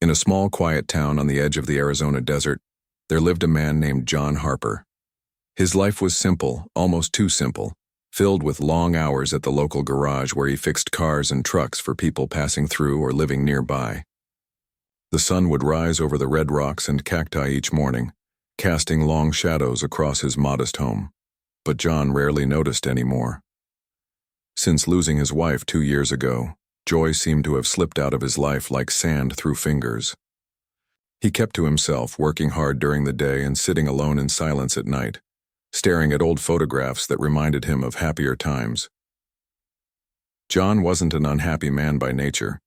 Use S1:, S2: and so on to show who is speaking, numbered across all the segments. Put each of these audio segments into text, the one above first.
S1: In a small, quiet town on the edge of the Arizona desert, there lived a man named John Harper. His life was simple, almost too simple, filled with long hours at the local garage where he fixed cars and trucks for people passing through or living nearby. The sun would rise over the red rocks and cacti each morning, casting long shadows across his modest home. But John rarely noticed anymore. Since losing his wife 2 years ago, joy seemed to have slipped out of his life like sand through fingers. He kept to himself, working hard during the day and sitting alone in silence at night, staring at old photographs that reminded him of happier times. John wasn't an unhappy man by nature.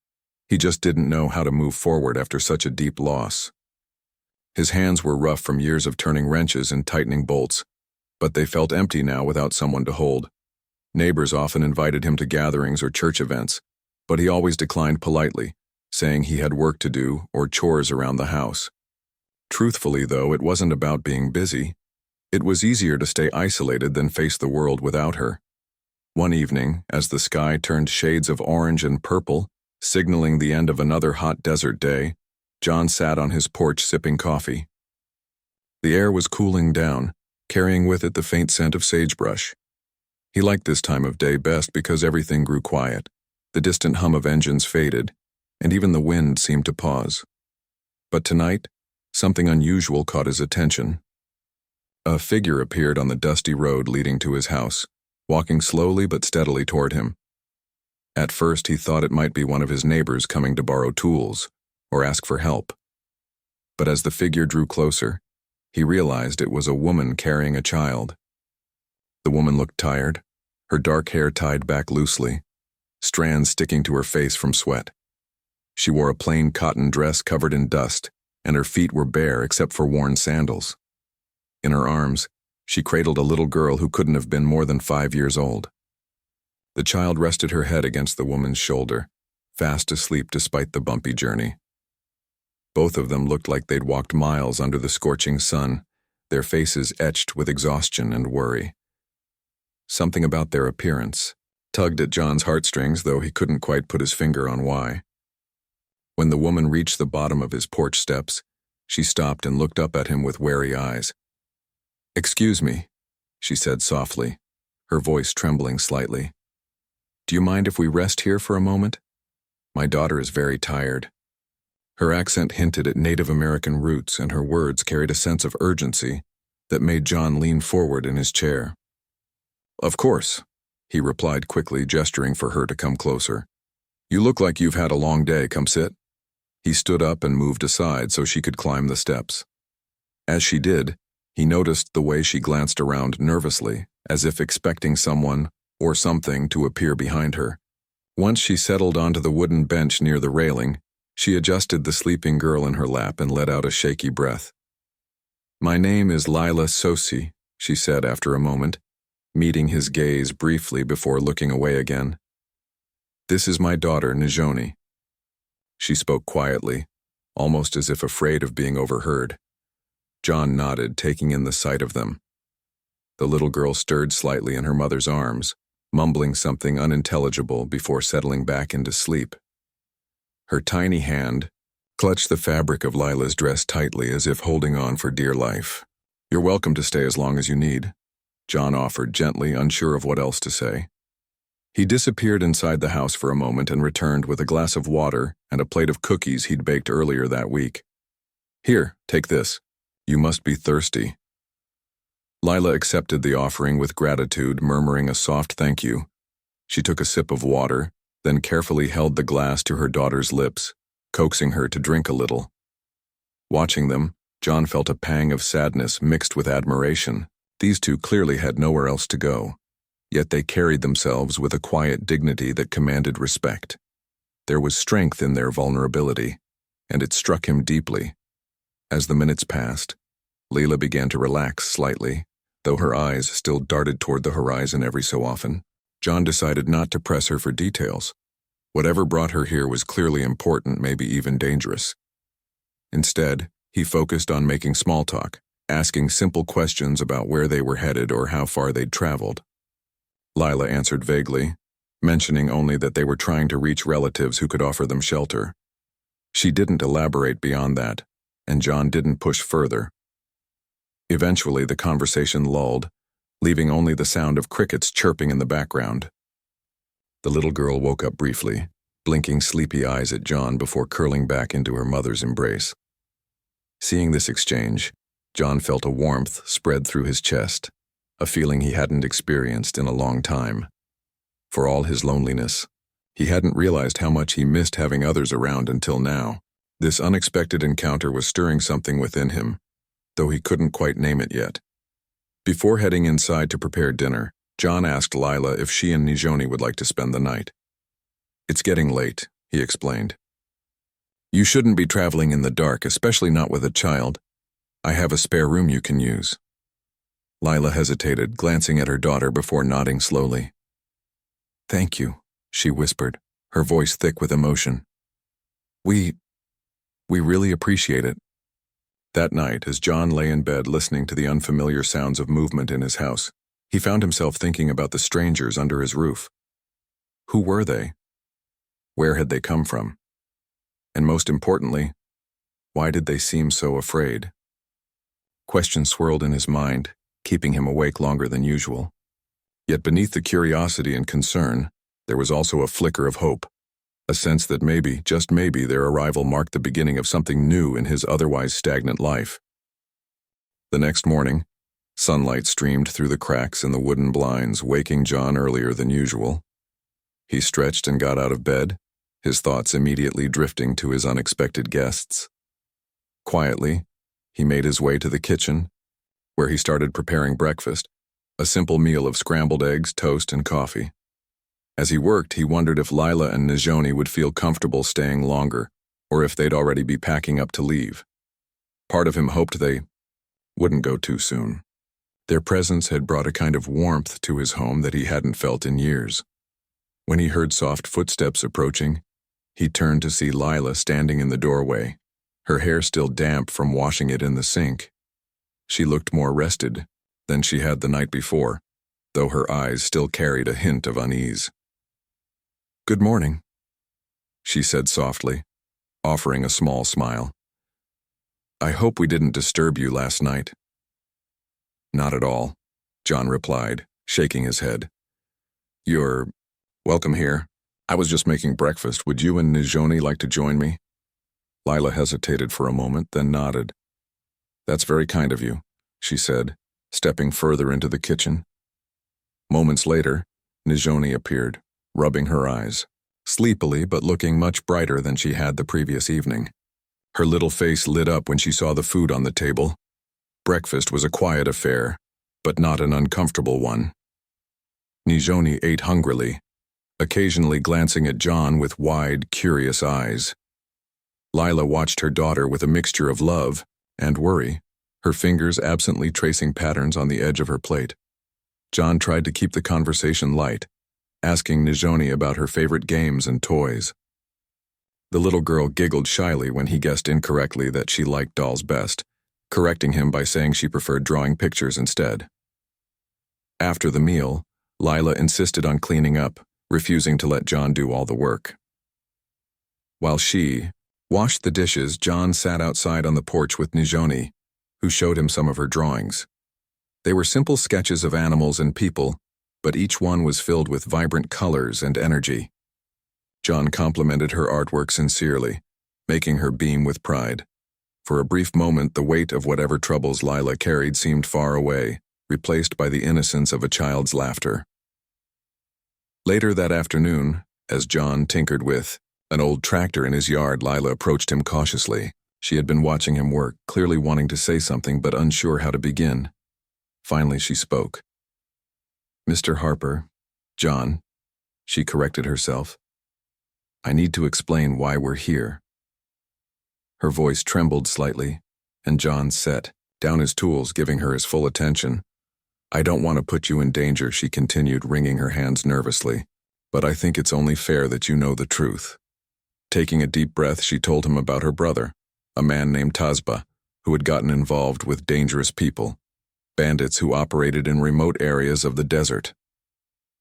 S1: He just didn't know how to move forward after such a deep loss. His hands were rough from years of turning wrenches and tightening bolts, but they felt empty now without someone to hold. Neighbors often invited him to gatherings or church events, but he always declined politely, saying he had work to do or chores around the house. Truthfully, though, it wasn't about being busy. It was easier to stay isolated than face the world without her. One evening, as the sky turned shades of orange and purple, signaling the end of another hot desert day, John sat on his porch sipping coffee. The air was cooling down, carrying with it the faint scent of sagebrush. He liked this time of day best because everything grew quiet. The distant hum of engines faded, and even the wind seemed to pause. But tonight, something unusual caught his attention. A figure appeared on the dusty road leading to his house, walking slowly but steadily toward him. At first, he thought it might be one of his neighbors coming to borrow tools or ask for help. But as the figure drew closer, he realized it was a woman carrying a child. The woman looked tired, her dark hair tied back loosely, strands sticking to her face from sweat. She wore a plain cotton dress covered in dust, and her feet were bare except for worn sandals. In her arms, she cradled a little girl who couldn't have been more than 5 years old. The child rested her head against the woman's shoulder, fast asleep despite the bumpy journey. Both of them looked like they'd walked miles under the scorching sun, their faces etched with exhaustion and worry. Something about their appearance tugged at John's heartstrings, though he couldn't quite put his finger on why. When the woman reached the bottom of his porch steps, she stopped and looked up at him with wary eyes. "Excuse me," she said softly, her voice trembling slightly. "Do you mind if we rest here for a moment? My daughter is very tired." Her accent hinted at Native American roots, and her words carried a sense of urgency that made John lean forward in his chair. "Of course," he replied quickly, gesturing for her to come closer. "You look like you've had a long day. Come sit." He stood up and moved aside so she could climb the steps. As she did, he noticed the way she glanced around nervously, as if expecting someone or something to appear behind her. Once she settled onto the wooden bench near the railing, she adjusted the sleeping girl in her lap and let out a shaky breath. "My name is Lila Sosi," she said after a moment, meeting his gaze briefly before looking away again. "This is my daughter, Najoni." She spoke quietly, almost as if afraid of being overheard. John nodded, taking in the sight of them. The little girl stirred slightly in her mother's arms, mumbling something unintelligible before settling back into sleep. Her tiny hand clutched the fabric of Lila's dress tightly, as if holding on for dear life. "You're welcome to stay as long as you need," John offered gently, unsure of what else to say. He disappeared inside the house for a moment and returned with a glass of water and a plate of cookies he'd baked earlier that week. "Here, take this. You must be thirsty." Lila accepted the offering with gratitude, murmuring a soft thank you. She took a sip of water, then carefully held the glass to her daughter's lips, coaxing her to drink a little. Watching them, John felt a pang of sadness mixed with admiration. These two clearly had nowhere else to go, yet they carried themselves with a quiet dignity that commanded respect. There was strength in their vulnerability, and it struck him deeply. As the minutes passed, Leila began to relax slightly, though her eyes still darted toward the horizon every so often. John decided not to press her for details. Whatever brought her here was clearly important, maybe even dangerous. Instead, he focused on making small talk, asking simple questions about where they were headed or how far they'd traveled. Lila answered vaguely, mentioning only that they were trying to reach relatives who could offer them shelter. She didn't elaborate beyond that, and John didn't push further. Eventually, the conversation lulled, leaving only the sound of crickets chirping in the background. The little girl woke up briefly, blinking sleepy eyes at John before curling back into her mother's embrace. Seeing this exchange, John felt a warmth spread through his chest, a feeling he hadn't experienced in a long time. For all his loneliness, he hadn't realized how much he missed having others around until now. This unexpected encounter was stirring something within him, though he couldn't quite name it yet. Before heading inside to prepare dinner, John asked Lila if she and Nijoni would like to spend the night. "It's getting late," he explained. "You shouldn't be traveling in the dark, especially not with a child. I have a spare room you can use." Lila hesitated, glancing at her daughter before nodding slowly. "Thank you," she whispered, her voice thick with emotion. We really appreciate it." That night, as John lay in bed listening to the unfamiliar sounds of movement in his house, he found himself thinking about the strangers under his roof. Who were they? Where had they come from? And most importantly, why did they seem so afraid? Questions swirled in his mind, keeping him awake longer than usual. Yet beneath the curiosity and concern, there was also a flicker of hope, a sense that maybe, just maybe, their arrival marked the beginning of something new in his otherwise stagnant life. The next morning, sunlight streamed through the cracks in the wooden blinds, waking John earlier than usual. He stretched and got out of bed, his thoughts immediately drifting to his unexpected guests. Quietly, he made his way to the kitchen, where he started preparing breakfast, a simple meal of scrambled eggs, toast, and coffee. As he worked, he wondered if Lila and Nijoni would feel comfortable staying longer, or if they'd already be packing up to leave. Part of him hoped they wouldn't go too soon. Their presence had brought a kind of warmth to his home that he hadn't felt in years. When he heard soft footsteps approaching, he turned to see Lila standing in the doorway, her hair still damp from washing it in the sink. She looked more rested than she had the night before, though her eyes still carried a hint of unease. "Good morning," she said softly, offering a small smile. "I hope we didn't disturb you last night." "Not at all," John replied, shaking his head. "You're welcome here. I was just making breakfast. Would you and Nijoni like to join me?" Lila hesitated for a moment, then nodded. "That's very kind of you," she said, stepping further into the kitchen. Moments later, Nijoni appeared, rubbing her eyes, sleepily but looking much brighter than she had the previous evening. Her little face lit up when she saw the food on the table. Breakfast was a quiet affair, but not an uncomfortable one. Nijoni ate hungrily, occasionally glancing at John with wide, curious eyes. Lila watched her daughter with a mixture of love and worry, her fingers absently tracing patterns on the edge of her plate. John tried to keep the conversation light, asking Nijoni about her favorite games and toys. The little girl giggled shyly when he guessed incorrectly that she liked dolls best, correcting him by saying she preferred drawing pictures instead. After the meal, Lila insisted on cleaning up, refusing to let John do all the work. While she washed the dishes, John sat outside on the porch with Nijoni, who showed him some of her drawings. They were simple sketches of animals and people, but each one was filled with vibrant colors and energy. John complimented her artwork sincerely, making her beam with pride. For a brief moment, the weight of whatever troubles Lila carried seemed far away, replaced by the innocence of a child's laughter. Later that afternoon, as John tinkered with an old tractor in his yard, Lila approached him cautiously. She had been watching him work, clearly wanting to say something but unsure how to begin. Finally, she spoke. "Mr. Harper, John," she corrected herself. "I need to explain why we're here." Her voice trembled slightly, and John set down his tools, giving her his full attention. "I don't want to put you in danger," she continued, wringing her hands nervously, "but I think it's only fair that you know the truth." Taking a deep breath, she told him about her brother, a man named Tazba, who had gotten involved with dangerous people, bandits who operated in remote areas of the desert.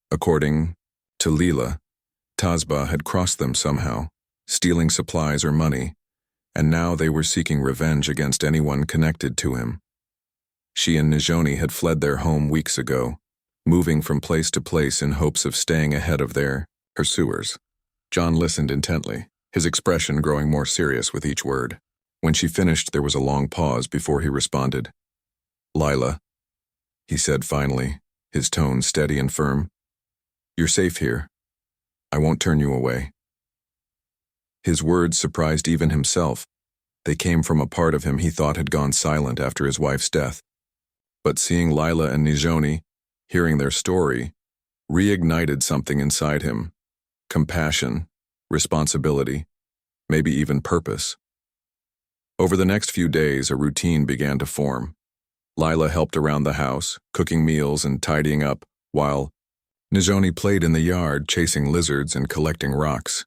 S1: According to Lila, Tazba had crossed them somehow, stealing supplies or money, and now they were seeking revenge against anyone connected to him. She and Nijoni had fled their home weeks ago, moving from place to place in hopes of staying ahead of their pursuers. John listened intently, his expression growing more serious with each word. When she finished, there was a long pause before he responded. "Lila," he said finally, his tone steady and firm. "You're safe here. I won't turn you away." His words surprised even himself. They came from a part of him he thought had gone silent after his wife's death. But seeing Lila and Nijoni, hearing their story, reignited something inside him. Compassion, responsibility, maybe even purpose. Over the next few days, a routine began to form. Lila helped around the house, cooking meals and tidying up, while Nijoni played in the yard, chasing lizards and collecting rocks.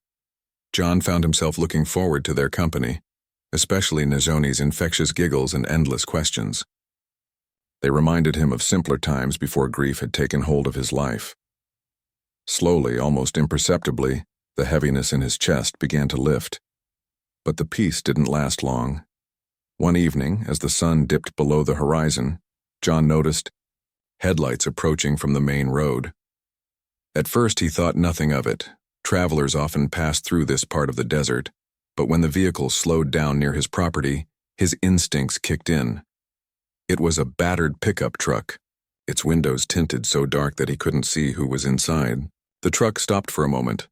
S1: John found himself looking forward to their company, especially Nijoni's infectious giggles and endless questions. They reminded him of simpler times before grief had taken hold of his life. Slowly, almost imperceptibly, the heaviness in his chest began to lift. But the peace didn't last long. One evening, as the sun dipped below the horizon, John noticed headlights approaching from the main road. At first he thought nothing of it. Travelers often passed through this part of the desert, but when the vehicle slowed down near his property, his instincts kicked in. It was a battered pickup truck, its windows tinted so dark that he couldn't see who was inside. The truck stopped for a moment,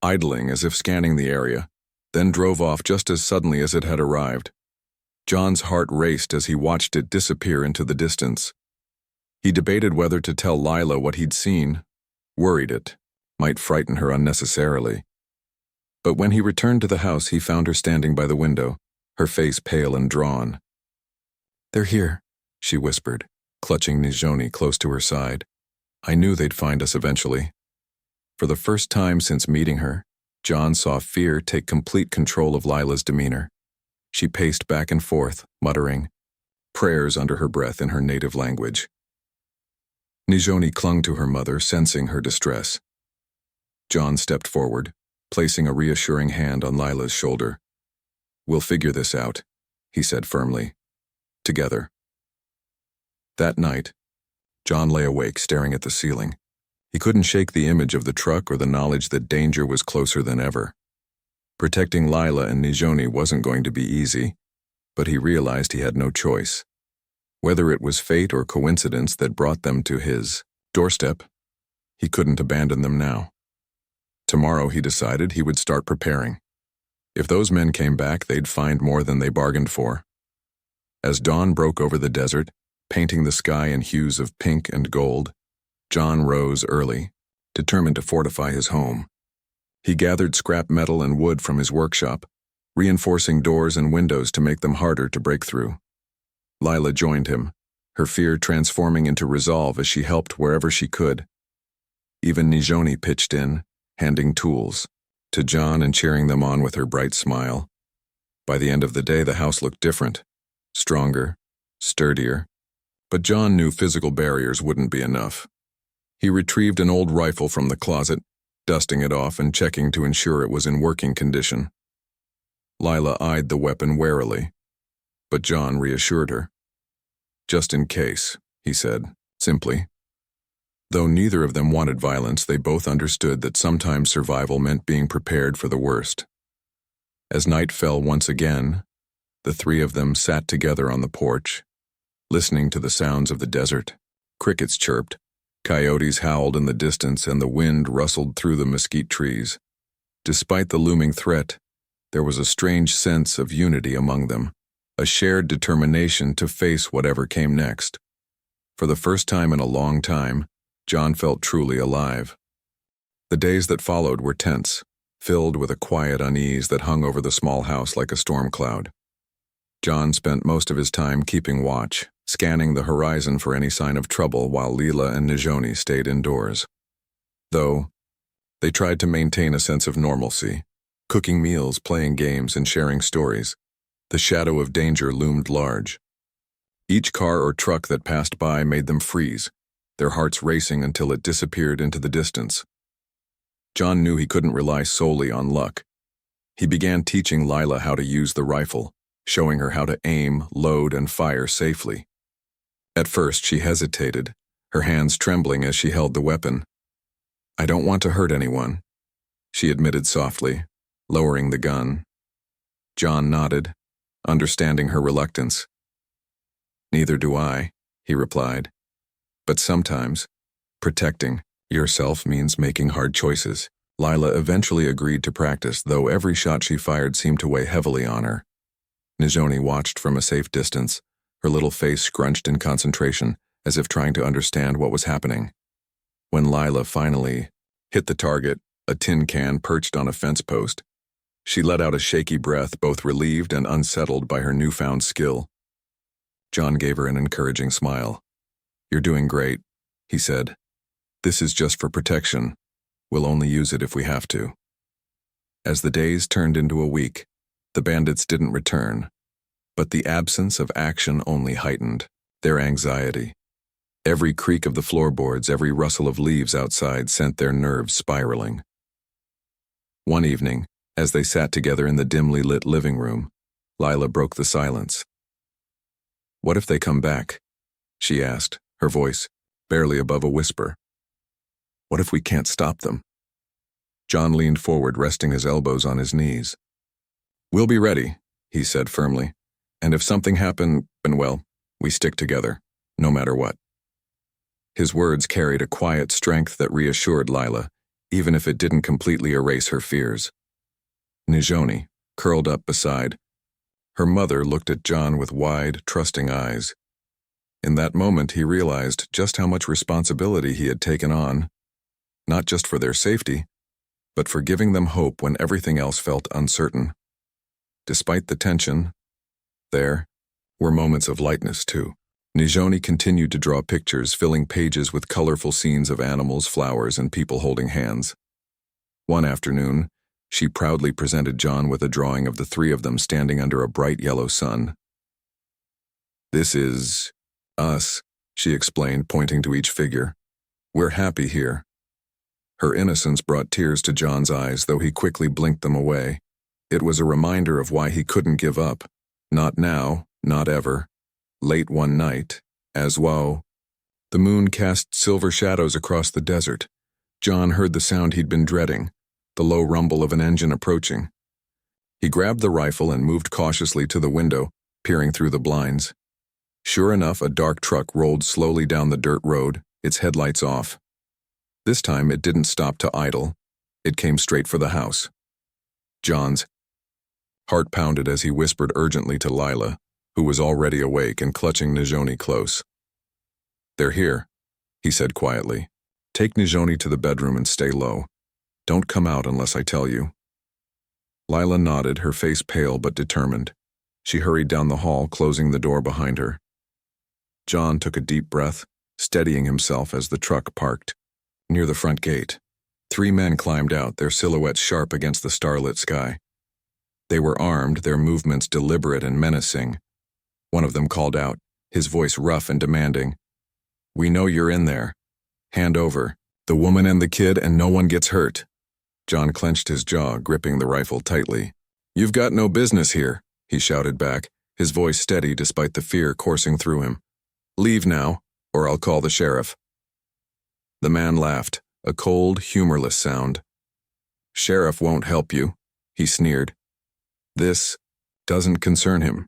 S1: idling as if scanning the area, then drove off just as suddenly as it had arrived. John's heart raced as he watched it disappear into the distance. He debated whether to tell Lila what he'd seen, worried it might frighten her unnecessarily. But when he returned to the house, he found her standing by the window, her face pale and drawn. "They're here," she whispered, clutching Nijoni close to her side. "I knew they'd find us eventually." For the first time since meeting her, John saw fear take complete control of Lila's demeanor. She paced back and forth, muttering prayers under her breath in her native language. Nijoni clung to her mother, sensing her distress. John stepped forward, placing a reassuring hand on Lila's shoulder. "We'll figure this out," he said firmly. "Together." That night, John lay awake staring at the ceiling. He couldn't shake the image of the truck or the knowledge that danger was closer than ever. Protecting Lila and Nijoni wasn't going to be easy, but he realized he had no choice. Whether it was fate or coincidence that brought them to his doorstep, he couldn't abandon them now. Tomorrow, he decided, he would start preparing. If those men came back, they'd find more than they bargained for. As dawn broke over the desert, painting the sky in hues of pink and gold, John rose early, determined to fortify his home. He gathered scrap metal and wood from his workshop, reinforcing doors and windows to make them harder to break through. Lila joined him, her fear transforming into resolve as she helped wherever she could. Even Nijoni pitched in, handing tools to John and cheering them on with her bright smile. By the end of the day, the house looked different, stronger, sturdier. But John knew physical barriers wouldn't be enough. He retrieved an old rifle from the closet, dusting it off and checking to ensure it was in working condition. Lila eyed the weapon warily, but John reassured her. "Just in case," he said, simply. Though neither of them wanted violence, they both understood that sometimes survival meant being prepared for the worst. As night fell once again, the three of them sat together on the porch, listening to the sounds of the desert. Crickets chirped, coyotes howled in the distance, and the wind rustled through the mesquite trees. Despite the looming threat, there was a strange sense of unity among them, a shared determination to face whatever came next. For the first time in a long time, John felt truly alive. The days that followed were tense, filled with a quiet unease that hung over the small house like a storm cloud. John spent most of his time keeping watch, scanning the horizon for any sign of trouble while Lila and Nijoni stayed indoors. Though, they tried to maintain a sense of normalcy, cooking meals, playing games, and sharing stories. The shadow of danger loomed large. Each car or truck that passed by made them freeze, their hearts racing until it disappeared into the distance. John knew he couldn't rely solely on luck. He began teaching Lila how to use the rifle, showing her how to aim, load, and fire safely. At first, she hesitated, her hands trembling as she held the weapon. "I don't want to hurt anyone," she admitted softly, lowering the gun. John nodded, understanding her reluctance. "Neither do I," he replied. "But sometimes, protecting yourself means making hard choices." Lila eventually agreed to practice, though every shot she fired seemed to weigh heavily on her. Nijoni watched from a safe distance, her little face scrunched in concentration, as if trying to understand what was happening. When Lila finally hit the target, a tin can perched on a fence post, she let out a shaky breath, both relieved and unsettled by her newfound skill. John gave her an encouraging smile. "You're doing great," he said. "This is just for protection. We'll only use it if we have to." As the days turned into a week, the bandits didn't return, but the absence of action only heightened their anxiety. Every creak of the floorboards, every rustle of leaves outside sent their nerves spiraling. One evening, as they sat together in the dimly lit living room, Lila broke the silence. "What if they come back?" she asked, her voice barely above a whisper. "What if we can't stop them?" John leaned forward, resting his elbows on his knees. "We'll be ready," he said firmly. "And if something happened, well, we stick together, no matter what." His words carried a quiet strength that reassured Lila, even if it didn't completely erase her fears. Nijoni, curled up beside her mother, looked at John with wide, trusting eyes. In that moment, he realized just how much responsibility he had taken on, not just for their safety, but for giving them hope when everything else felt uncertain. Despite the tension, there were moments of lightness, too. Nijoni continued to draw pictures, filling pages with colorful scenes of animals, flowers, and people holding hands. One afternoon, she proudly presented John with a drawing of the three of them standing under a bright yellow sun. "This is us," she explained, pointing to each figure. "We're happy here." Her innocence brought tears to John's eyes, though he quickly blinked them away. It was a reminder of why he couldn't give up. Not now, not ever. Late one night, as the moon cast silver shadows across the desert, John heard the sound he'd been dreading, the low rumble of an engine approaching. He grabbed the rifle and moved cautiously to the window, peering through the blinds. Sure enough, a dark truck rolled slowly down the dirt road, its headlights off. This time it didn't stop to idle. It came straight for the house. John's heart pounded as he whispered urgently to Lila, who was already awake and clutching Nijoni close. "They're here," he said quietly. "Take Nijoni to the bedroom and stay low. Don't come out unless I tell you." Lila nodded, her face pale but determined. She hurried down the hall, closing the door behind her. John took a deep breath, steadying himself as the truck parked near the front gate. Three men climbed out, their silhouettes sharp against the starlit sky. They were armed, their movements deliberate and menacing. One of them called out, his voice rough and demanding, "We know you're in there. Hand over. The woman and the kid, and no one gets hurt." John clenched his jaw, gripping the rifle tightly. "You've got no business here," he shouted back, his voice steady despite the fear coursing through him. "Leave now, or I'll call the sheriff." The man laughed, a cold, humorless sound. "Sheriff won't help you," he sneered. "This doesn't concern him."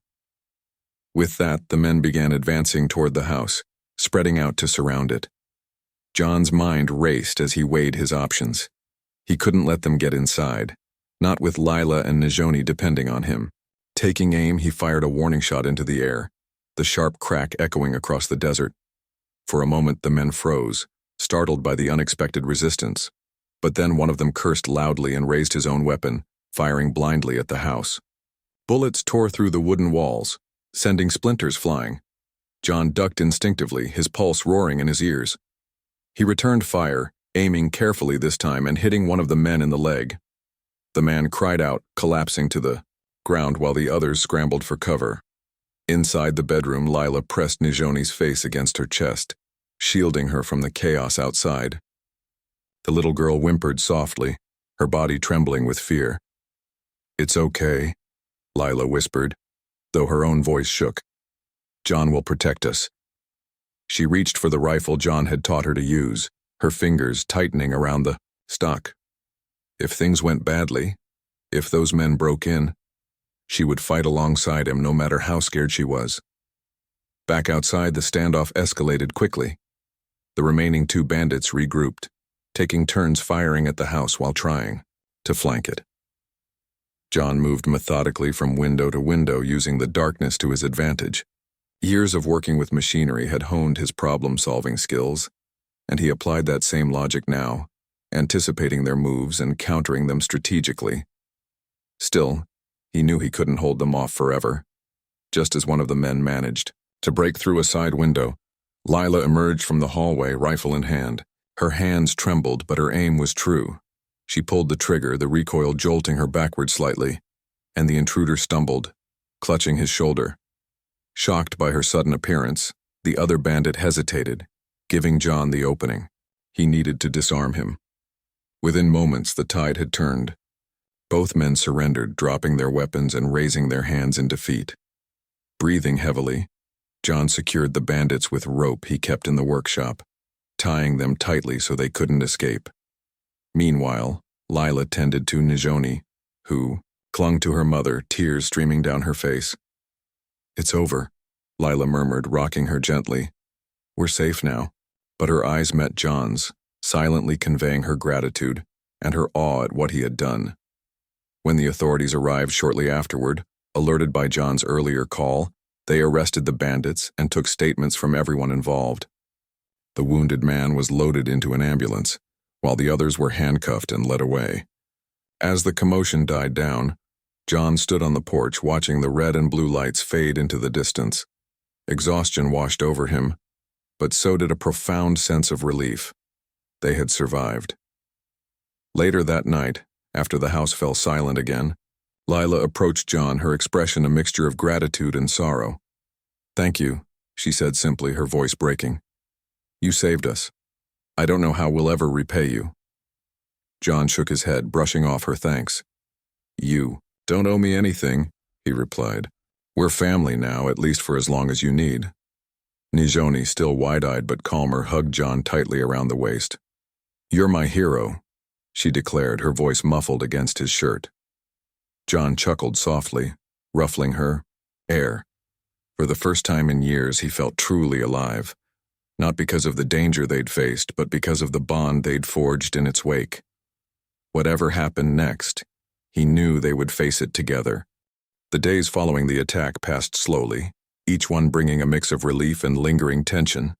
S1: With that, the men began advancing toward the house, spreading out to surround it. John's mind raced as he weighed his options. He couldn't let them get inside, not with Lila and Nijoni depending on him. Taking aim, he fired a warning shot into the air, the sharp crack echoing across the desert. For a moment, the men froze, startled by the unexpected resistance. But then one of them cursed loudly and raised his own weapon, firing blindly at the house. Bullets tore through the wooden walls, sending splinters flying. John ducked instinctively, his pulse roaring in his ears. He returned fire, aiming carefully this time and hitting one of the men in the leg. The man cried out, collapsing to the ground while the others scrambled for cover. Inside the bedroom, Lila pressed Nijoni's face against her chest, shielding her from the chaos outside. The little girl whimpered softly, her body trembling with fear. "It's okay," Lila whispered, though her own voice shook. "John will protect us." She reached for the rifle John had taught her to use, her fingers tightening around the stock. If things went badly, if those men broke in, she would fight alongside him no matter how scared she was. Back outside, the standoff escalated quickly. The remaining two bandits regrouped, taking turns firing at the house while trying to flank it. John moved methodically from window to window, using the darkness to his advantage. Years of working with machinery had honed his problem-solving skills, and he applied that same logic now, anticipating their moves and countering them strategically. Still, he knew he couldn't hold them off forever. Just as one of the men managed to break through a side window, Lila emerged from the hallway, rifle in hand. Her hands trembled, but her aim was true. She pulled the trigger, the recoil jolting her backward slightly, and the intruder stumbled, clutching his shoulder. Shocked by her sudden appearance, the other bandit hesitated, giving John the opening. He needed to disarm him. Within moments, the tide had turned. Both men surrendered, dropping their weapons and raising their hands in defeat. Breathing heavily, John secured the bandits with rope he kept in the workshop, tying them tightly so they couldn't escape. Meanwhile, Lila tended to Nijoni, who clung to her mother, tears streaming down her face. "It's over," Lila murmured, rocking her gently. "We're safe now." But her eyes met John's, silently conveying her gratitude and her awe at what he had done. When the authorities arrived shortly afterward, alerted by John's earlier call, they arrested the bandits and took statements from everyone involved. The wounded man was loaded into an ambulance, while the others were handcuffed and led away. As the commotion died down, John stood on the porch watching the red and blue lights fade into the distance. Exhaustion washed over him, but so did a profound sense of relief. They had survived. Later that night, after the house fell silent again, Lila approached John, her expression a mixture of gratitude and sorrow. "Thank you," she said simply, her voice breaking. "You saved us. I don't know how we'll ever repay you." John shook his head, brushing off her thanks. "You don't owe me anything," he replied. "We're family now, at least for as long as you need." Nijoni, still wide-eyed but calmer, hugged John tightly around the waist. "You're my hero," she declared, her voice muffled against his shirt. John chuckled softly, ruffling her hair. For the first time in years, he felt truly alive, not because of the danger they'd faced, but because of the bond they'd forged in its wake. Whatever happened next, he knew they would face it together. The days following the attack passed slowly, each one bringing a mix of relief and lingering tension.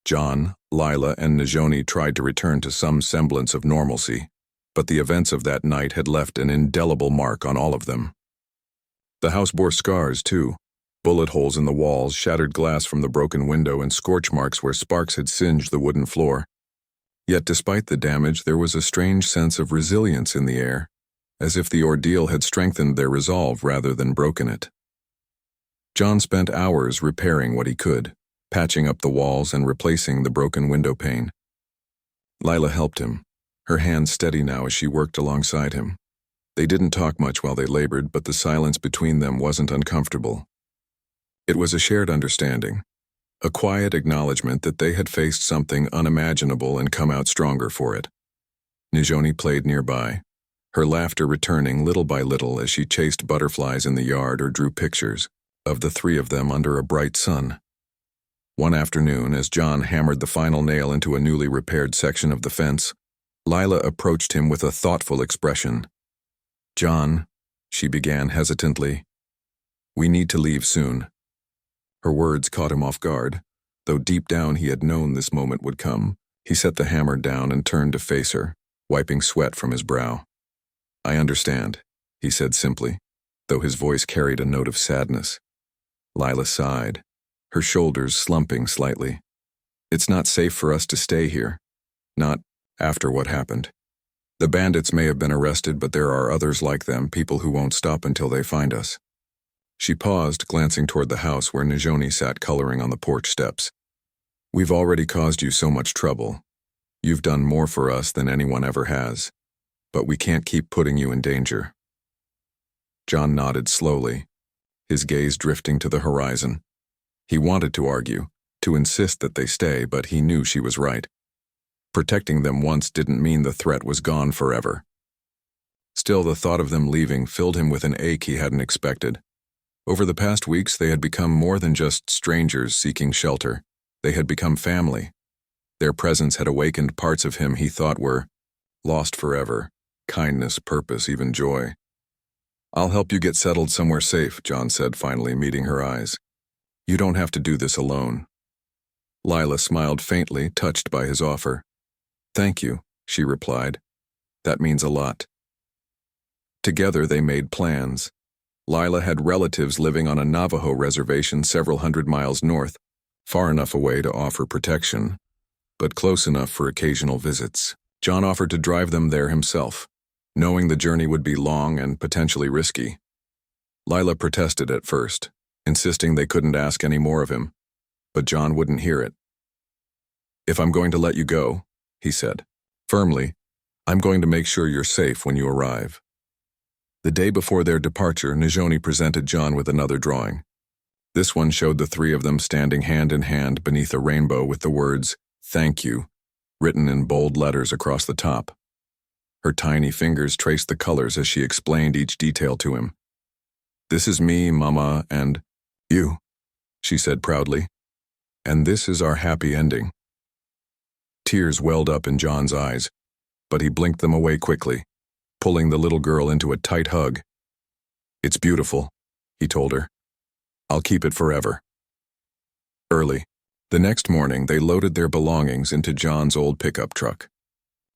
S1: John, Lila, and Nijoni tried to return to some semblance of normalcy, but the events of that night had left an indelible mark on all of them. The house bore scars, too. Bullet holes in the walls, shattered glass from the broken window, and scorch marks where sparks had singed the wooden floor. Yet despite the damage, there was a strange sense of resilience in the air, as if the ordeal had strengthened their resolve rather than broken it. John spent hours repairing what he could, patching up the walls and replacing the broken window pane. Lila helped him, her hands steady now as she worked alongside him. They didn't talk much while they labored, but the silence between them wasn't uncomfortable. It was a shared understanding, a quiet acknowledgement that they had faced something unimaginable and come out stronger for it. Nijoni played nearby, her laughter returning little by little as she chased butterflies in the yard or drew pictures of the three of them under a bright sun. One afternoon, as John hammered the final nail into a newly repaired section of the fence, Lila approached him with a thoughtful expression. "John," she began hesitantly, "we need to leave soon." Her words caught him off guard. Though deep down he had known this moment would come, he set the hammer down and turned to face her, wiping sweat from his brow. "I understand," he said simply, though his voice carried a note of sadness. Lila sighed, her shoulders slumping slightly. "It's not safe for us to stay here. Not after what happened. The bandits may have been arrested, but there are others like them, people who won't stop until they find us." She paused, glancing toward the house where Nijoni sat coloring on the porch steps. "We've already caused you so much trouble. You've done more for us than anyone ever has. But we can't keep putting you in danger." John nodded slowly, his gaze drifting to the horizon. He wanted to argue, to insist that they stay, but he knew she was right. Protecting them once didn't mean the threat was gone forever. Still, the thought of them leaving filled him with an ache he hadn't expected. Over the past weeks, they had become more than just strangers seeking shelter. They had become family. Their presence had awakened parts of him he thought were lost forever: kindness, purpose, even joy. "I'll help you get settled somewhere safe," John said, finally meeting her eyes. "You don't have to do this alone." Lila smiled faintly, touched by his offer. "Thank you," she replied. "That means a lot." Together they made plans. Lila had relatives living on a Navajo reservation several hundred miles north, far enough away to offer protection, but close enough for occasional visits. John offered to drive them there himself, knowing the journey would be long and potentially risky. Lila protested at first, insisting they couldn't ask any more of him, but John wouldn't hear it. "If I'm going to let you go," he said firmly, "I'm going to make sure you're safe when you arrive." The day before their departure, Nijoni presented John with another drawing. This one showed the three of them standing hand in hand beneath a rainbow with the words, "Thank you," written in bold letters across the top. Her tiny fingers traced the colors as she explained each detail to him. "This is me, Mama, and you," she said proudly. "And this is our happy ending." Tears welled up in John's eyes, but he blinked them away quickly, pulling the little girl into a tight hug. "It's beautiful," he told her. "I'll keep it forever." Early the next morning, they loaded their belongings into John's old pickup truck.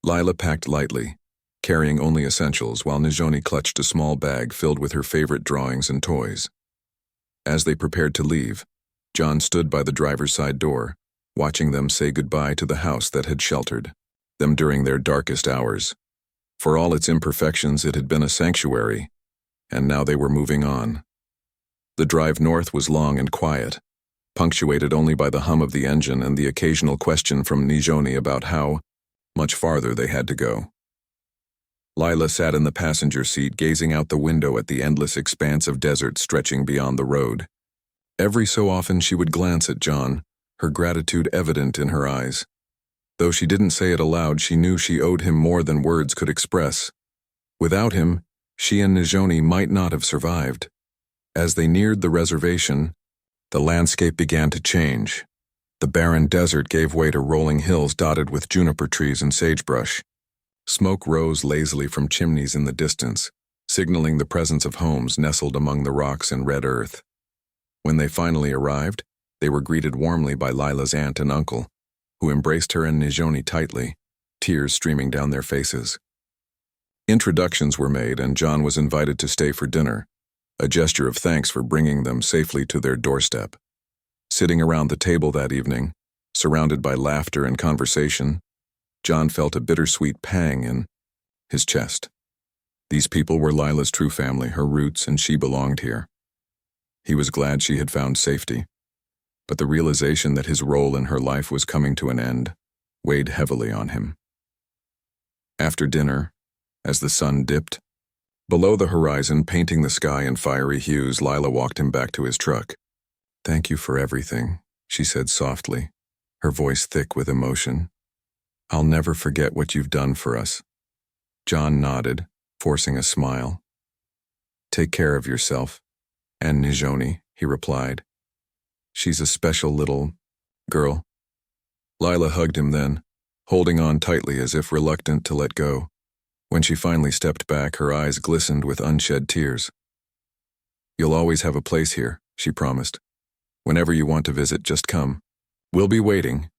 S1: Lila packed lightly, carrying only essentials, while Nijoni clutched a small bag filled with her favorite drawings and toys. As they prepared to leave, John stood by the driver's side door, watching them say goodbye to the house that had sheltered them during their darkest hours. For all its imperfections, it had been a sanctuary, and now they were moving on. The drive north was long and quiet, punctuated only by the hum of the engine and the occasional question from Nijoni about how much farther they had to go. Lila sat in the passenger seat, gazing out the window at the endless expanse of desert stretching beyond the road. Every so often she would glance at John, her gratitude evident in her eyes. Though she didn't say it aloud, she knew she owed him more than words could express. Without him, she and Nijoni might not have survived. As they neared the reservation, the landscape began to change. The barren desert gave way to rolling hills dotted with juniper trees and sagebrush. Smoke rose lazily from chimneys in the distance, signaling the presence of homes nestled among the rocks and red earth. When they finally arrived, they were greeted warmly by Lila's aunt and uncle, who embraced her and Nijoni tightly, tears streaming down their faces. Introductions were made, and John was invited to stay for dinner, a gesture of thanks for bringing them safely to their doorstep. Sitting around the table that evening, surrounded by laughter and conversation, John felt a bittersweet pang in his chest. These people were Lila's true family, her roots, and she belonged here. He was glad she had found safety, but the realization that his role in her life was coming to an end weighed heavily on him. After dinner, as the sun dipped below the horizon, painting the sky in fiery hues, Lila walked him back to his truck. "Thank you for everything," she said softly, her voice thick with emotion. "I'll never forget what you've done for us." John nodded, forcing a smile. "Take care of yourself, and Nijoni," he replied. "She's a special little girl." Lila hugged him then, holding on tightly as if reluctant to let go. When she finally stepped back, her eyes glistened with unshed tears. "You'll always have a place here," she promised. "Whenever you want to visit, just come. We'll be waiting."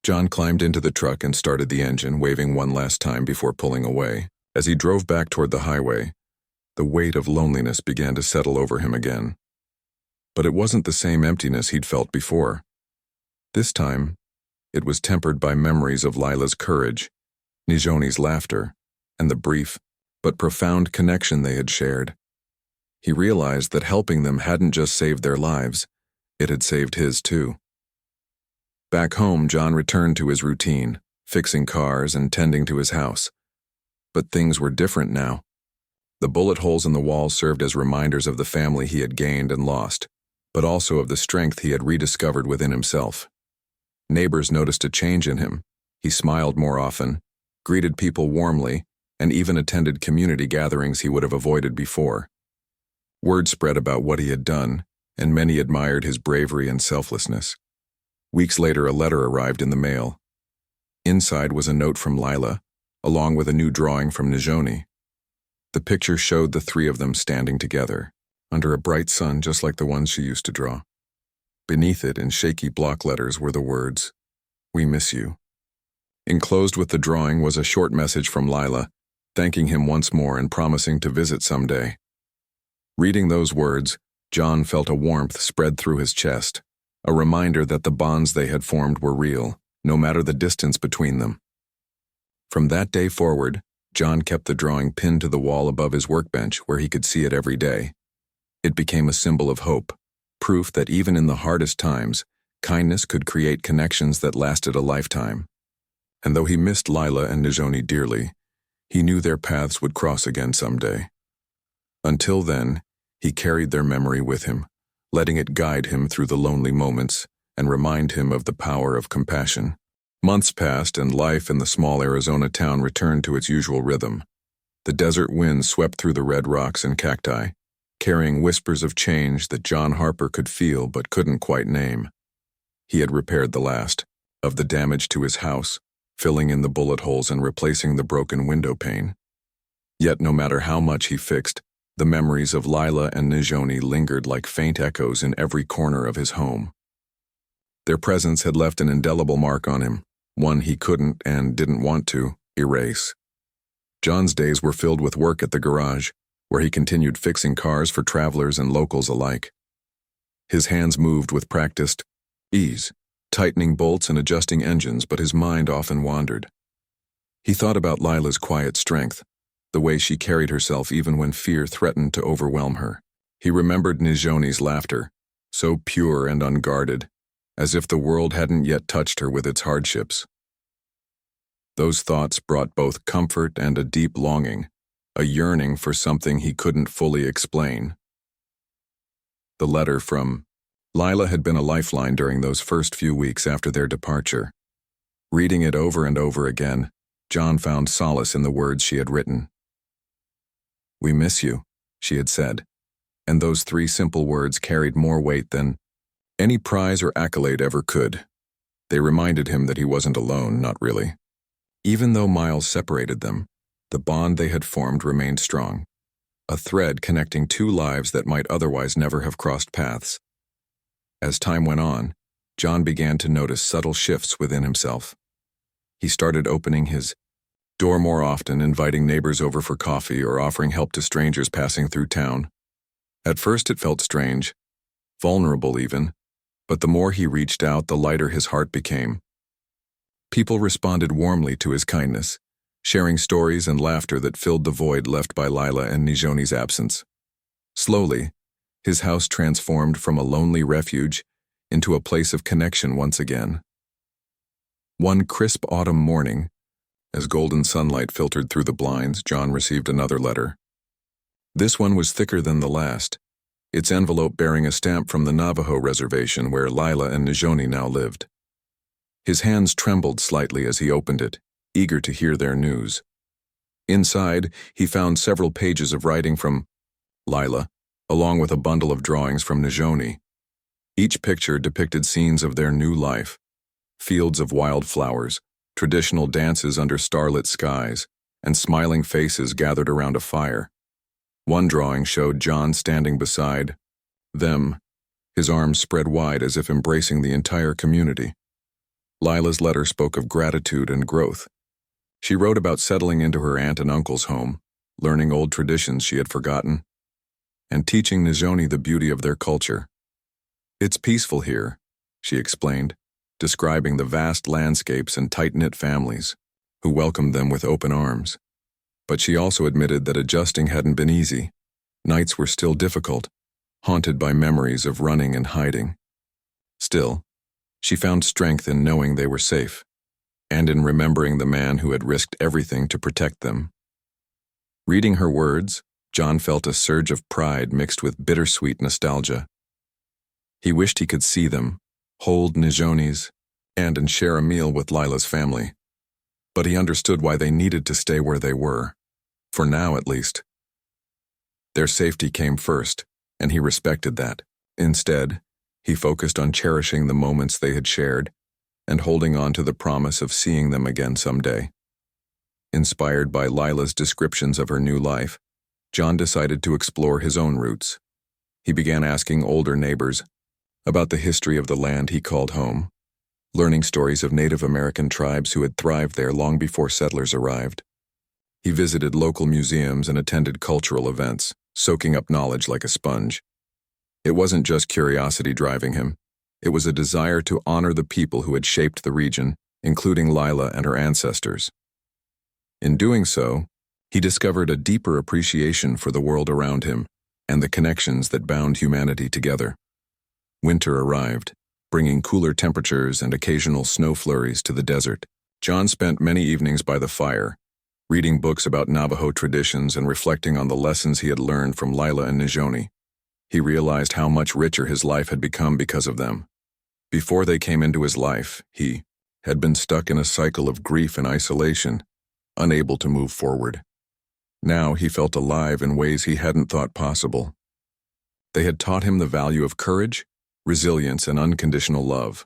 S1: John climbed into the truck and started the engine, waving one last time before pulling away. As he drove back toward the highway, the weight of loneliness began to settle over him again. But it wasn't the same emptiness he'd felt before. This time, it was tempered by memories of Lila's courage, Nijoni's laughter, and the brief but profound connection they had shared. He realized that helping them hadn't just saved their lives, it had saved his too. Back home, John returned to his routine, fixing cars and tending to his house. But things were different now. The bullet holes in the wall served as reminders of the family he had gained and lost, but also of the strength he had rediscovered within himself. Neighbors noticed a change in him. He smiled more often, greeted people warmly, and even attended community gatherings he would have avoided before. Word spread about what he had done, and many admired his bravery and selflessness. Weeks later, a letter arrived in the mail. Inside was a note from Lila, along with a new drawing from Nijoni. The picture showed the three of them standing together, under a bright sun just like the ones she used to draw. Beneath it, in shaky block letters, were the words, "We miss you." Enclosed with the drawing was a short message from Lila, thanking him once more and promising to visit someday. Reading those words, John felt a warmth spread through his chest, a reminder that the bonds they had formed were real, no matter the distance between them. From that day forward, John kept the drawing pinned to the wall above his workbench where he could see it every day. It became a symbol of hope, proof that even in the hardest times, kindness could create connections that lasted a lifetime. And though he missed Lila and Nijoni dearly, he knew their paths would cross again someday. Until then, he carried their memory with him, letting it guide him through the lonely moments and remind him of the power of compassion. Months passed and life in the small Arizona town returned to its usual rhythm. The desert wind swept through the red rocks and cacti, carrying whispers of change that John Harper could feel but couldn't quite name. He had repaired the last of the damage to his house, filling in the bullet holes and replacing the broken window pane. Yet no matter how much he fixed, the memories of Lila and Nijoni lingered like faint echoes in every corner of his home. Their presence had left an indelible mark on him, one he couldn't and didn't want to erase. John's days were filled with work at the garage, where he continued fixing cars for travelers and locals alike. His hands moved with practiced ease, tightening bolts and adjusting engines, but his mind often wandered. He thought about Lila's quiet strength, the way she carried herself even when fear threatened to overwhelm her. He remembered Nijoni's laughter, so pure and unguarded, as if the world hadn't yet touched her with its hardships. Those thoughts brought both comfort and a deep longing, a yearning for something he couldn't fully explain. The letter from Lila had been a lifeline during those first few weeks after their departure. Reading it over and over again, John found solace in the words she had written. "We miss you," she had said, and those three simple words carried more weight than any prize or accolade ever could. They reminded him that he wasn't alone, not really. Even though miles separated them, the bond they had formed remained strong, a thread connecting two lives that might otherwise never have crossed paths. As time went on, John began to notice subtle shifts within himself. He started opening his door more often, inviting neighbors over for coffee or offering help to strangers passing through town. At first it felt strange, vulnerable even, but the more he reached out, the lighter his heart became. People responded warmly to his kindness, sharing stories and laughter that filled the void left by Lila and Nijoni's absence. Slowly, his house transformed from a lonely refuge into a place of connection once again. One crisp autumn morning, as golden sunlight filtered through the blinds, John received another letter. This one was thicker than the last, its envelope bearing a stamp from the Navajo reservation where Lila and Nijoni now lived. His hands trembled slightly as he opened it, eager to hear their news. Inside, he found several pages of writing from Lila, along with a bundle of drawings from Nijoni. Each picture depicted scenes of their new life, fields of wildflowers, traditional dances under starlit skies, and smiling faces gathered around a fire. One drawing showed John standing beside them, his arms spread wide as if embracing the entire community. Lila's letter spoke of gratitude and growth. She wrote about settling into her aunt and uncle's home, learning old traditions she had forgotten, and teaching Nijoni the beauty of their culture. "It's peaceful here," she explained, describing the vast landscapes and tight-knit families, who welcomed them with open arms. But she also admitted that adjusting hadn't been easy. Nights were still difficult, haunted by memories of running and hiding. Still, she found strength in knowing they were safe, and in remembering the man who had risked everything to protect them. Reading her words, John felt a surge of pride mixed with bittersweet nostalgia. He wished he could see them, hold Nijoni's, and share a meal with Lila's family. But he understood why they needed to stay where they were, for now at least. Their safety came first, and he respected that. Instead, he focused on cherishing the moments they had shared and holding on to the promise of seeing them again someday. Inspired by Lila's descriptions of her new life, John decided to explore his own roots. He began asking older neighbors about the history of the land he called home, learning stories of Native American tribes who had thrived there long before settlers arrived. He visited local museums and attended cultural events, soaking up knowledge like a sponge. It wasn't just curiosity driving him. It was a desire to honor the people who had shaped the region, including Lila and her ancestors. In doing so, he discovered a deeper appreciation for the world around him and the connections that bound humanity together. Winter arrived, bringing cooler temperatures and occasional snow flurries to the desert. John spent many evenings by the fire, reading books about Navajo traditions and reflecting on the lessons he had learned from Lila and Nijoni. He realized how much richer his life had become because of them. Before they came into his life, he had been stuck in a cycle of grief and isolation, unable to move forward. Now he felt alive in ways he hadn't thought possible. They had taught him the value of courage, resilience, and unconditional love,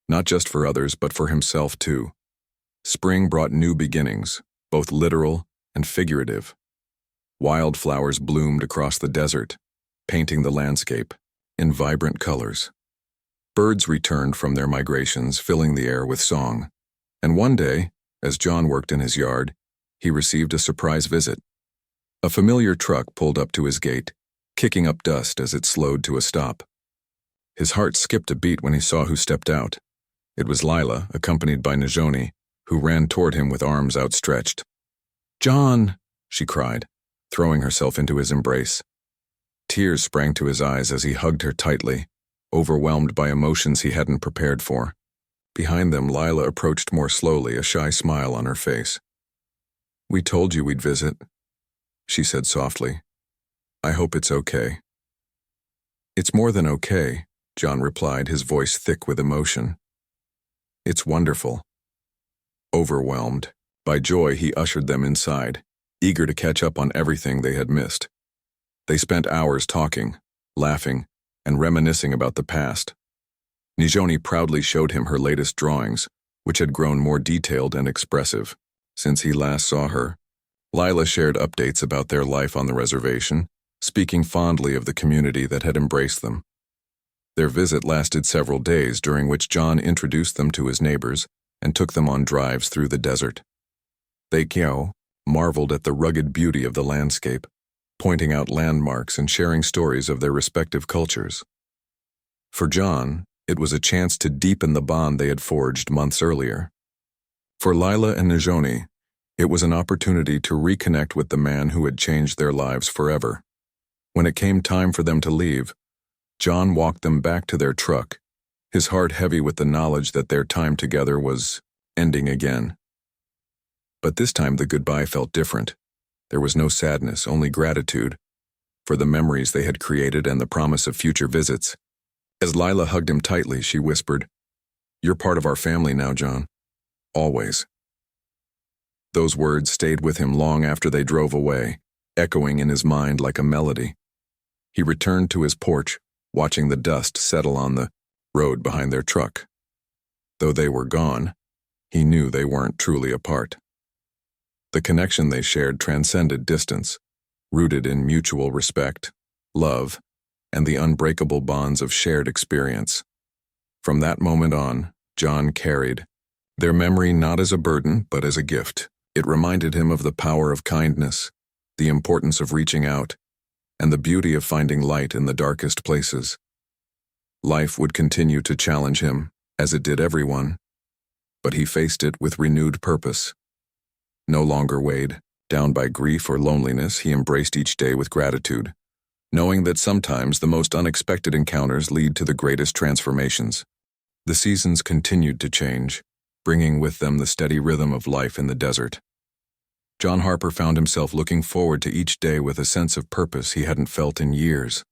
S1: not just for others but for himself too. Spring brought new beginnings, both literal and figurative. Wildflowers bloomed across the desert, painting the landscape in vibrant colors. Birds returned from their migrations, filling the air with song. And one day, as John worked in his yard, he received a surprise visit. A familiar truck pulled up to his gate, kicking up dust as it slowed to a stop. His heart skipped a beat when he saw who stepped out. It was Lila, accompanied by Nijoni, who ran toward him with arms outstretched. "John!" she cried, throwing herself into his embrace. Tears sprang to his eyes as he hugged her tightly, overwhelmed by emotions he hadn't prepared for. Behind them, Lila approached more slowly, a shy smile on her face. "We told you we'd visit," she said softly. "I hope it's okay." "It's more than okay," John replied, his voice thick with emotion. "It's wonderful." Overwhelmed by joy, he ushered them inside, eager to catch up on everything they had missed. They spent hours talking, laughing, and reminiscing about the past. Nijoni proudly showed him her latest drawings, which had grown more detailed and expressive since he last saw her. Lila shared updates about their life on the reservation, speaking fondly of the community that had embraced them. Their visit lasted several days, during which John introduced them to his neighbors and took them on drives through the desert. They marveled at the rugged beauty of the landscape, pointing out landmarks and sharing stories of their respective cultures. For John, it was a chance to deepen the bond they had forged months earlier. For Lila and Nijoni, it was an opportunity to reconnect with the man who had changed their lives forever. When it came time for them to leave, John walked them back to their truck, his heart heavy with the knowledge that their time together was ending again. But this time the goodbye felt different. There was no sadness, only gratitude for the memories they had created and the promise of future visits. As Lila hugged him tightly, she whispered, "You're part of our family now, John. Always." Those words stayed with him long after they drove away, echoing in his mind like a melody. He returned to his porch, watching the dust settle on the road behind their truck. Though they were gone, he knew they weren't truly apart. The connection they shared transcended distance, rooted in mutual respect, love, and the unbreakable bonds of shared experience. From that moment on, John carried their memory not as a burden, but as a gift. It reminded him of the power of kindness, the importance of reaching out, and the beauty of finding light in the darkest places. Life would continue to challenge him, as it did everyone, but he faced it with renewed purpose. No longer weighed down by grief or loneliness, he embraced each day with gratitude, knowing that sometimes the most unexpected encounters lead to the greatest transformations. The seasons continued to change, bringing with them the steady rhythm of life in the desert. John Harper found himself looking forward to each day with a sense of purpose he hadn't felt in years.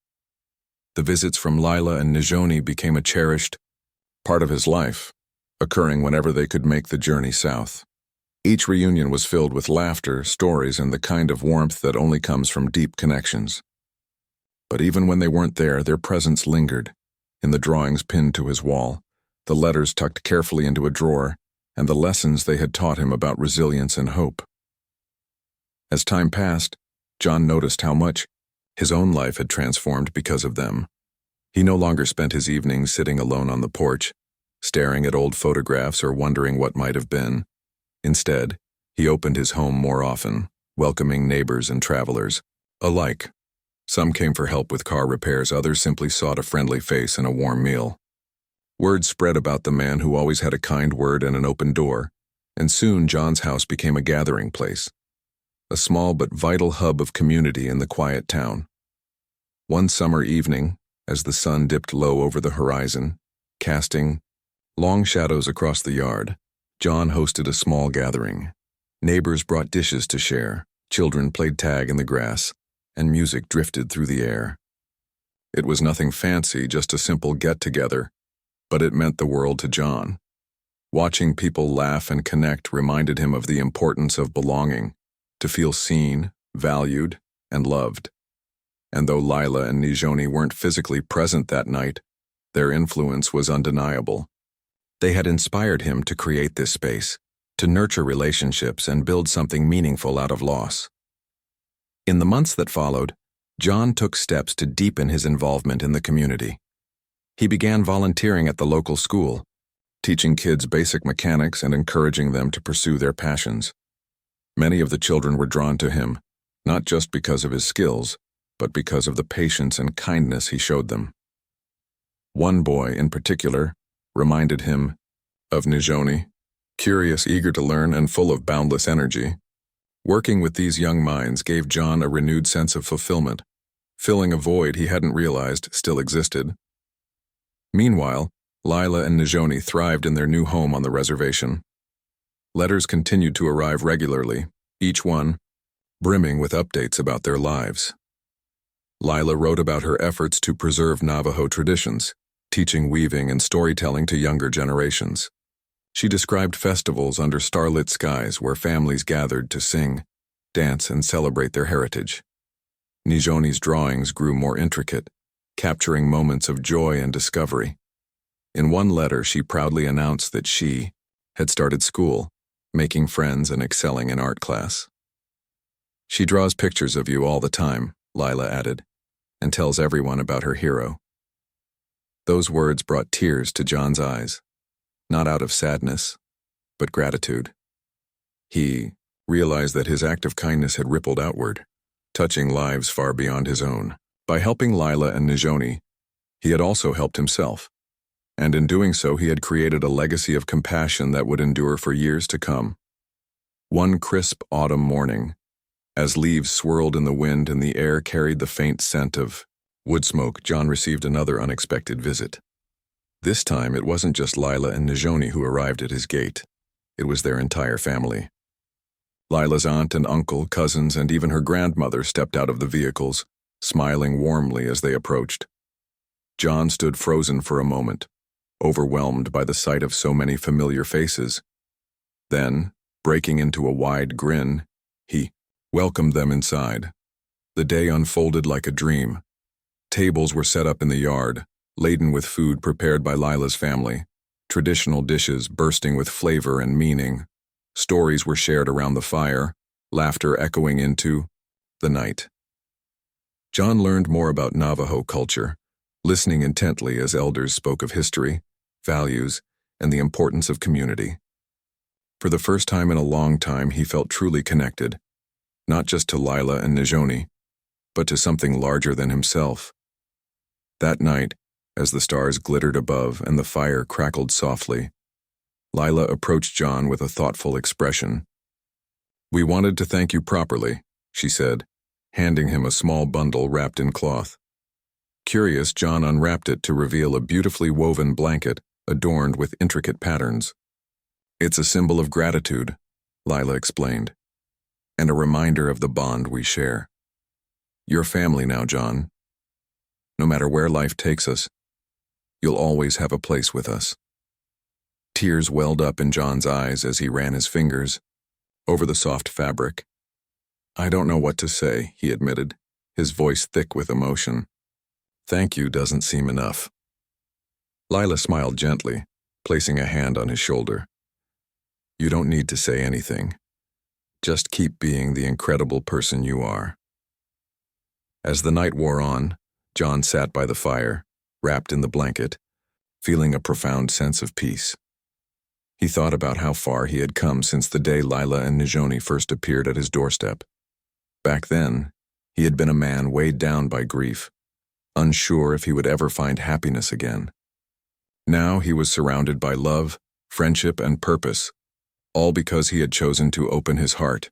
S1: The visits from Lila and Nijoni became a cherished part of his life, occurring whenever they could make the journey south. Each reunion was filled with laughter, stories, and the kind of warmth that only comes from deep connections. But even when they weren't there, their presence lingered, in the drawings pinned to his wall, the letters tucked carefully into a drawer, and the lessons they had taught him about resilience and hope. As time passed, John noticed how much his own life had transformed because of them. He no longer spent his evenings sitting alone on the porch, staring at old photographs or wondering what might have been. Instead, he opened his home more often, welcoming neighbors and travelers alike. Some came for help with car repairs, others simply sought a friendly face and a warm meal. Word spread about the man who always had a kind word and an open door, and soon John's house became a gathering place, a small but vital hub of community in the quiet town. One summer evening, as the sun dipped low over the horizon, casting long shadows across the yard, John hosted a small gathering. Neighbors brought dishes to share, children played tag in the grass, and music drifted through the air. It was nothing fancy, just a simple get-together, but it meant the world to John. Watching people laugh and connect reminded him of the importance of belonging, to feel seen, valued, and loved. And though Lila and Nijoni weren't physically present that night, their influence was undeniable. They had inspired him to create this space, to nurture relationships and build something meaningful out of loss. In the months that followed, John took steps to deepen his involvement in the community. He began volunteering at the local school, teaching kids basic mechanics and encouraging them to pursue their passions. Many of the children were drawn to him, not just because of his skills, but because of the patience and kindness he showed them. One boy, in particular, reminded him of Nijoni, curious, eager to learn, and full of boundless energy. Working with these young minds gave John a renewed sense of fulfillment, filling a void he hadn't realized still existed. Meanwhile, Lila and Nijoni thrived in their new home on the reservation. Letters continued to arrive regularly, each one brimming with updates about their lives. Lila wrote about her efforts to preserve Navajo traditions, teaching weaving and storytelling to younger generations. She described festivals under starlit skies where families gathered to sing, dance, and celebrate their heritage. Nijoni's drawings grew more intricate, capturing moments of joy and discovery. In one letter, she proudly announced that she had started school, making friends and excelling in art class. "She draws pictures of you all the time," Lila added, "and tells everyone about her hero." Those words brought tears to John's eyes, not out of sadness, but gratitude. He realized that his act of kindness had rippled outward, touching lives far beyond his own. By helping Lila and Nijoni, he had also helped himself, and in doing so he had created a legacy of compassion that would endure for years to come. One crisp autumn morning, as leaves swirled in the wind and the air carried the faint scent of wood smoke, John received another unexpected visit. This time, it wasn't just Lila and Nijoni who arrived at his gate. It was their entire family. Lila's aunt and uncle, cousins, and even her grandmother stepped out of the vehicles, smiling warmly as they approached. John stood frozen for a moment, overwhelmed by the sight of so many familiar faces. Then, breaking into a wide grin, he welcomed them inside. The day unfolded like a dream. Tables were set up in the yard, laden with food prepared by Lila's family, traditional dishes bursting with flavor and meaning. Stories were shared around the fire, laughter echoing into the night. John learned more about Navajo culture, listening intently as elders spoke of history, values, and the importance of community. For the first time in a long time, he felt truly connected, not just to Lila and Nijoni, but to something larger than himself. That night, as the stars glittered above and the fire crackled softly, Lila approached John with a thoughtful expression. "We wanted to thank you properly," she said, handing him a small bundle wrapped in cloth. Curious, John unwrapped it to reveal a beautifully woven blanket adorned with intricate patterns. "It's a symbol of gratitude," Lila explained. and a reminder of the bond we share. You're family now, John. No matter where life takes us, you'll always have a place with us. Tears welled up in John's eyes as he ran his fingers over the soft fabric. I don't know what to say, he admitted, his voice thick with emotion. Thank you doesn't seem enough. Lila smiled gently, placing a hand on his shoulder. You don't need to say anything. Just keep being the incredible person you are. As the night wore on, John sat by the fire, wrapped in the blanket, feeling a profound sense of peace. He thought about how far he had come since the day Lila and Nijoni first appeared at his doorstep. Back then, he had been a man weighed down by grief, unsure if he would ever find happiness again. Now he was surrounded by love, friendship, and purpose, all because he had chosen to open his heart.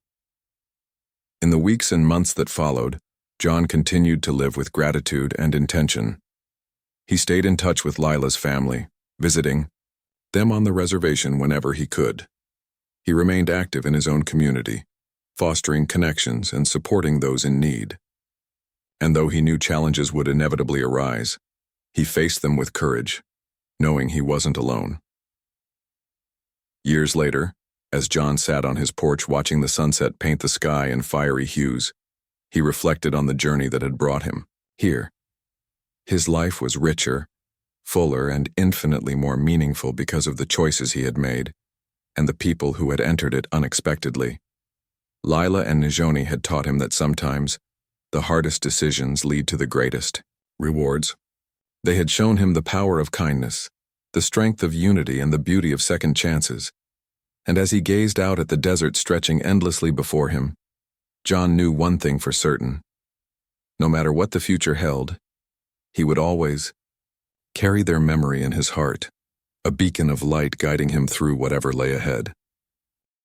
S1: In the weeks and months that followed, John continued to live with gratitude and intention. He stayed in touch with Lila's family, visiting them on the reservation whenever he could. He remained active in his own community, fostering connections and supporting those in need. And though he knew challenges would inevitably arise, he faced them with courage, knowing he wasn't alone. Years later, as John sat on his porch watching the sunset paint the sky in fiery hues, he reflected on the journey that had brought him here. His life was richer, fuller, and infinitely more meaningful because of the choices he had made and the people who had entered it unexpectedly. Lila and Nijoni had taught him that sometimes the hardest decisions lead to the greatest rewards. They had shown him the power of kindness, the strength of unity, and the beauty of second chances. And as he gazed out at the desert stretching endlessly before him, John knew one thing for certain. No matter what the future held, he would always carry their memory in his heart, a beacon of light guiding him through whatever lay ahead.